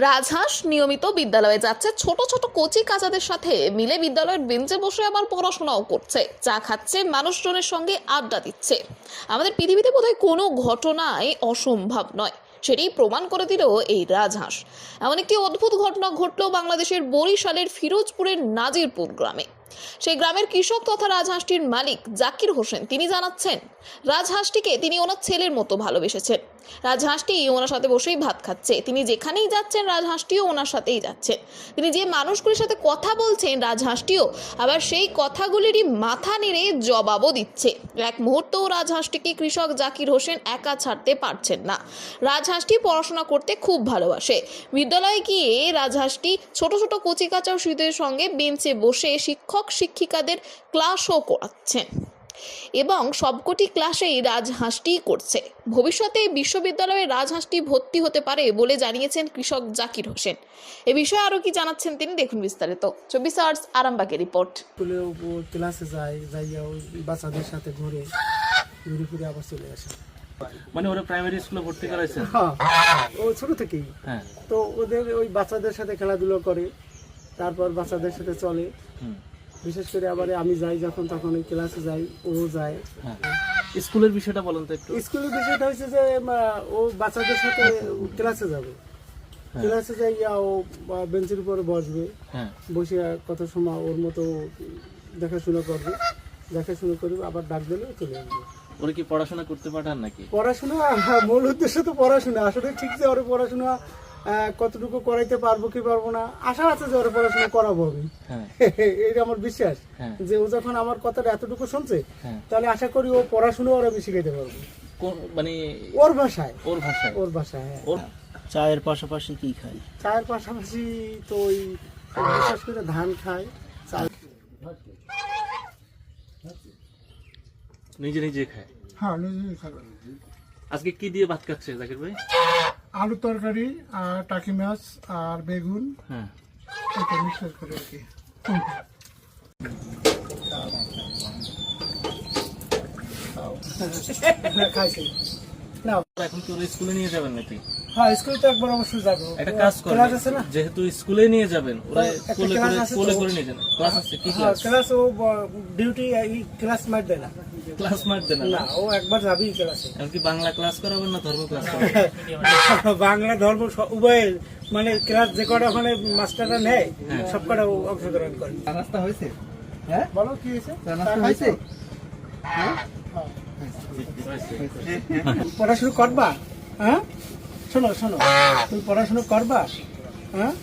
রাজহাঁস নিয়মিত বিদ্যালয়ে যাচ্ছে, ছোট ছোট কচি কাচাদের সাথে মিলে বিদ্যালয়ের বেঞ্চে বসে আবার পড়াশোনাও করছে, চা খাচ্ছে, মানুষজনের সঙ্গে আড্ডা দিচ্ছে। আমাদের পৃথিবীতে বোধহয় কোনো ঘটনাই অসম্ভব নয়, সেটাই প্রমাণ করে দিল এই রাজহাঁস। এমন একটি অদ্ভুত ঘটনা ঘটল বাংলাদেশের বরিশালের ফিরোজপুরের নাজিরপুর গ্রামে। সেই গ্রামের কৃষক তথা রাজহাঁসটির মালিক জাকির হোসেন তিনি জানাচ্ছেন, রাজহাঁসটিকে তিনি ওনার ছেলের মতো ভালোবেসেছেন। রাজহাঁসটি ওনার সাথে বসেই ভাত খাচ্ছে, তিনি যেখানেই যাচ্ছেন রাজহাঁসটিও ওনার সাথেই যাচ্ছে। তিনি যে মানুষগুলির সাথে কথা বলছেন রাজহাঁসটিও আবার সেই কথাগুলিরই মাথা নেড়ে জবাবও দিচ্ছে। এক মুহূর্তেও রাজহাঁসটিকে কৃষক জাকির হোসেন একা ছাড়তে পারছেন না। রাজহাঁসটি পড়াশোনা করতে খুব ভালোবাসে। বিদ্যালয়ে গিয়ে রাজহাঁসটি ছোট ছোট কচিকাঁচা শিশুদের সঙ্গে বেঞ্চে বসে শিক্ষক শিক্ষিকাদের ক্লাসও করাচ্ছেন এবং সবকটি ক্লাসেই রাজহাঁসটি করছে। ভবিষ্যতে বিশ্ববিদ্যালয়ে রাজহাঁসটি ভর্তি হতে পারে বলে জানিয়েছেন কৃষক জাকির হোসেন। এ বিষয়ে আরো কি জানাচ্ছেন তিনি, দেখুন বিস্তারিত। 24 আওয়ার্স আরামবাগের রিপোর্ট। ক্লাসে যাইয়া বাচ্চাদের সাথে ঘুরে ফিরে আবার চলে আসে। মানে ওরা প্রাইমারি স্কুলে ভর্তি করাইছে? হ্যাঁ, ও ছোট থেকেই। হ্যাঁ, তো ওদের ওই বাচ্চাদের সাথে খেলাধুলো করে, তারপর বাচ্চাদের সাথে চলে। বিশেষ করে আবার আমি যাই যখন, তখন ওই ক্লাসে যাই, ও যায়। হ্যাঁ। স্কুলের বিষয়টা বলেন তো একটু। স্কুলের বিষয়টা হচ্ছে যে ও বাচ্চাদের সাথে ক্লাসে যাবে, ক্লাসে যাইয়া ও বেঞ্চের উপরে বসবে, বসে কত সময় ওর মতো দেখাশোনা করবে, আবার ডাক দিলে চলে আসবে। ওরা কি পড়াশোনা করতে পাঠান নাকি? পড়াশোনা মূল উদ্দেশ্য তো পড়াশোনা। আসলে ঠিক যে ওরা পড়াশোনা কতটুকু করাইতে পারবো কি পারবো না, আশা আছে যে ওরা পড়াশোনা করাবো আমি। এটা আমার বিশ্বাস যে ও যখন আমার কথাটা এতটুকু শুনছে, তাহলে আশা করি ও পড়াশোনা ওরা আমি শিখাইতে পারবো, মানে ওর ভাষায়। হ্যাঁ। চায়ের পাশাপাশি কি খায়? চায়ের পাশাপাশি তো ওই বিশেষ করে ধান খায়। নিজে নিজে খায়? হ্যাঁ, নিজে খাবে। আজকে কি দিয়ে ভাত খাচ্ছে জাকির ভাই? আলু তরকারি আর টাকি মাছ আর বেগুন, হ্যাঁ, এটা মিক্সার করে আর কি খাইছি। না, এখন কি ওরা স্কুলে নিয়ে যাবেন নাকি? হ্যাঁ, স্কুলে তো একবার অবশ্যই যাবো। একটা কাজ করেন, ক্লাস আছে না, যেহেতু স্কুলে নিয়ে যাবেন, ওরা কোলে করে নিয়ে যান। ক্লাস আছে? কি ক্লাস? ক্লাস ও ডিউটি ক্লাস মার দেয় না। ক্লাস মার দেন না? ও একবার যাবেই ক্লাসে। এমনকি বাংলা ক্লাস করাবেন না ধর্ম ক্লাস করাবেন? বাংলা ধর্ম উভয়, মানে ক্লাস যে কটা ওখানে মাস্টাররা নেয় সব কটা অংশগ্রহণ করে। রাস্তা হয়েছে? হ্যাঁ, বলো কি হয়েছে? রাস্তা হয়েছে? পড়াশুনো করবা? হ্যাঁ, শোনো তুমি পড়াশুনো করবা? হ্যাঁ,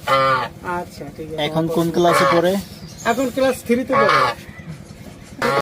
আচ্ছা ঠিক আছে। এখন কোন ক্লাসে পড়ে? এখন ক্লাস 3-তে পড়ে।